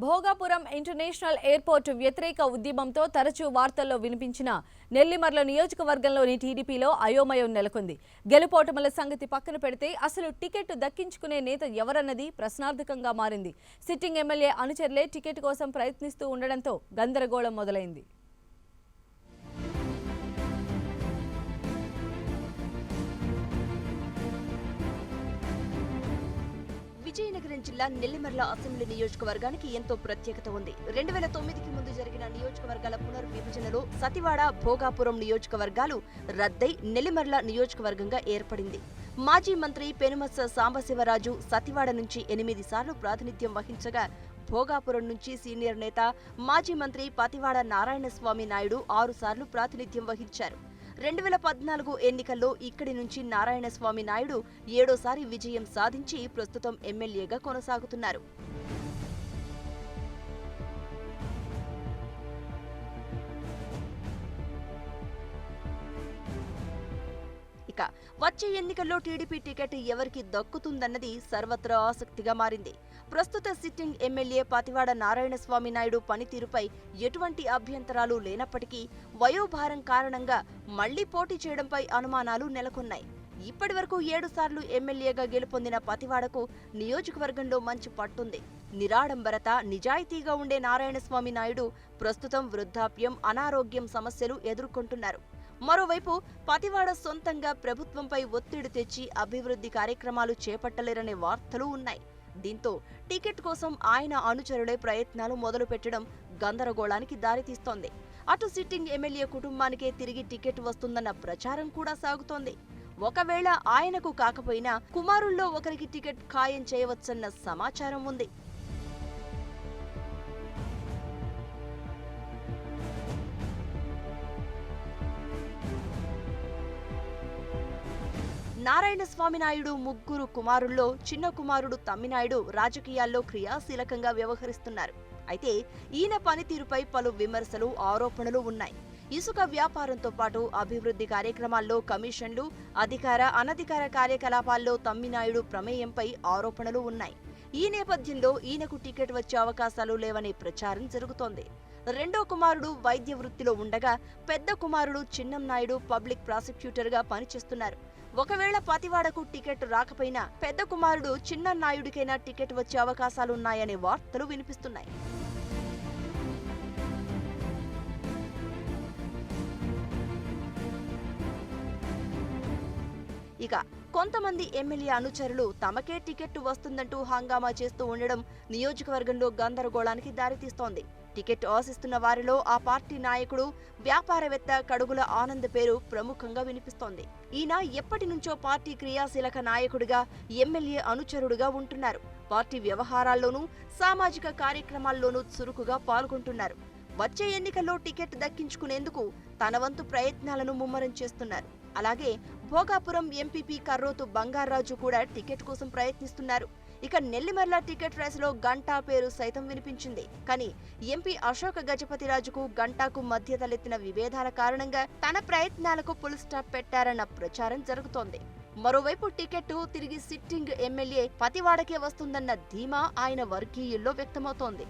Bhogapuram international airport వ్యతిరేక ఉద్యమంతో తరచూ వార్తల్లో వినిపించిన నెల్లిమర్ల నియోజకవర్గంలోని టీడీపీలో అయోమయం నెలకొంది. గెలుపోటముల సంగతి పక్కన పెడితే అసలు టికెట్ దక్కించుకునే నేత ఎవరన్నది ప్రశ్నార్థకంగా మారింది. సిట్టింగ్ ఎమ్మెల్యే అనుచరులే టికెట్ కోసం ప్రయత్నిస్తూ ఉండడంతో గందరగోళం మొదలైంది. విజయనగరం జిల్లా నెల్లిమర్ల అసెంబ్లీ నియోజకవర్గానికి ఎంతో ప్రత్యేకత ఉంది. 2009కి ముందు జరిగిన నియోజకవర్గాల పునర్విభజనలో సతివాడ, భోగాపురం నియోజకవర్గాలు రద్దై నెల్లిమర్ల నియోజకవర్గంగా ఏర్పడింది. మాజీ మంత్రి పెనుమత్స సాంబశివరాజు సతివాడ నుంచి 8 సార్లు ప్రాతినిధ్యం వహించగా, భోగాపురం నుంచి సీనియర్ నేత మాజీ మంత్రి పతివాడ నారాయణస్వామి నాయుడు 6 సార్లు ప్రాతినిధ్యం వహించారు. 2014 ఎన్నికల్లో ఇక్కడి నుంచి నారాయణస్వామి నాయుడు 7వ విజయం సాధించి ప్రస్తుతం ఎమ్మెల్యేగా కొనసాగుతున్నారు. ఇక వచ్చే ఎన్నికల్లో టీడీపీ టికెట్ ఎవరికి దక్కుతుందన్నది సర్వత్రా ఆసక్తిగా మారింది. ప్రస్తుత సిట్టింగ్ ఎమ్మెల్యే పతివాడ నారాయణస్వామి నాయుడు పనితీరుపై ఎటువంటి అభ్యంతరాలు లేనప్పటికీ వయోభారం కారణంగా మళ్లీ పోటీ చేయడంపై అనుమానాలు నెలకొన్నాయి. ఇప్పటివరకు 7 సార్లు ఎమ్మెల్యేగా గెలుపొందిన పతివాడకు నియోజకవర్గంలో మంచి పట్టుంది. నిరాడంబరత, నిజాయితీగా ఉండే నారాయణస్వామి నాయుడు ప్రస్తుతం వృద్ధాప్యం, అనారోగ్యం సమస్యలు ఎదుర్కొంటున్నారు. మరోవైపు పతివాడ సొంతంగా ప్రభుత్వంపై ఒత్తిడి తెచ్చి అభివృద్ధి కార్యక్రమాలు చేపట్టలేరనే వార్తలు ఉన్నాయి. దీంతో టికెట్ కోసం ఆయన అనుచరులే ప్రయత్నాలు మొదలుపెట్టడం గందరగోళానికి దారితీస్తోంది. అటు సిట్టింగ్ ఎమ్మెల్యే కుటుంబానికే తిరిగి టికెట్ వస్తుందన్న ప్రచారం కూడా సాగుతోంది. ఒకవేళ ఆయనకు కాకపోయినా కుమారుల్లో ఒకరికి టికెట్ ఖాయం చేయవచ్చన్న సమాచారం ఉంది. నారాయణస్వామి నాయుడు ముగ్గురు కుమారుల్లో చిన్న కుమారుడు తమ్మినాయుడు రాజకీయాల్లో క్రియాశీలకంగా వ్యవహరిస్తున్నారు. అయితే ఈయన పనితీరుపై పలు విమర్శలు, ఆరోపణలు ఉన్నాయి. ఇసుక వ్యాపారంతో పాటు అభివృద్ధి కార్యక్రమాల్లో కమిషన్లు, అధికార, అనధికార కార్యకలాపాల్లో తమ్మినాయుడు ప్రమేయంపై ఆరోపణలు ఉన్నాయి. ఈ నేపథ్యంలో ఈయనకు టికెట్ వచ్చే అవకాశాలు లేవనే ప్రచారం జరుగుతోంది. రెండో కుమారుడు వైద్య వృత్తిలో ఉండగా, పెద్ద కుమారుడు చిన్నంనాయుడు పబ్లిక్ ప్రాసిక్యూటర్గా పనిచేస్తున్నారు. ఒకవేళ పతివాడకు టికెట్ రాకపోయినా పెద్ద కుమారుడు చిన్ననాయుడికైనా టికెట్ వచ్చే అవకాశాలున్నాయనే వార్తలు వినిపిస్తున్నాయి. ఇక కొంతమంది ఎమ్మెల్యే అనుచరులు తమకే టికెట్ వస్తుందంటూ హంగామా చేస్తూ ఉండడం నియోజకవర్గంలో గందరగోళానికి దారితీస్తోంది. టికెట్ ఆశిస్తున్న వారిలో ఆ పార్టీ నాయకుడు, వ్యాపారవేత్త కడుగుల ఆనంద్ పేరు ప్రముఖంగా వినిపిస్తోంది. ఈయన ఎప్పటి నుంచో పార్టీ క్రియాశీలక నాయకుడిగా, ఎమ్మెల్యే అనుచరుడుగా ఉంటున్నారు. పార్టీ వ్యవహారాల్లోనూ, సామాజిక కార్యక్రమాల్లోనూ చురుకుగా పాల్గొంటున్నారు. వచ్చే ఎన్నికల్లో టికెట్ దక్కించుకునేందుకు తన వంతు ప్రయత్నాలను ముమ్మరం చేస్తున్నారు. అలాగే భోగాపురం ఎంపీపీ కర్రోతు బంగారాజు కూడా టికెట్ కోసం ప్రయత్నిస్తున్నారు. ఇక నెల్లిమర్ల టికెట్ రేసులో గంటా పేరు సైతం వినిపించింది. కానీ ఎంపీ అశోక్ గజపతిరాజుకు గంటాకు మధ్య తలెత్తిన విభేదాల కారణంగా తన ప్రయత్నాలకు ఫుల్ స్టాప్ పెట్టారన్న ప్రచారం జరుగుతోంది. మరోవైపు టికెట్ తిరిగి సిట్టింగ్ ఎమ్మెల్యే పతివాడకే వస్తుందన్న ధీమా ఆయన వర్గీయుల్లో వ్యక్తమవుతోంది.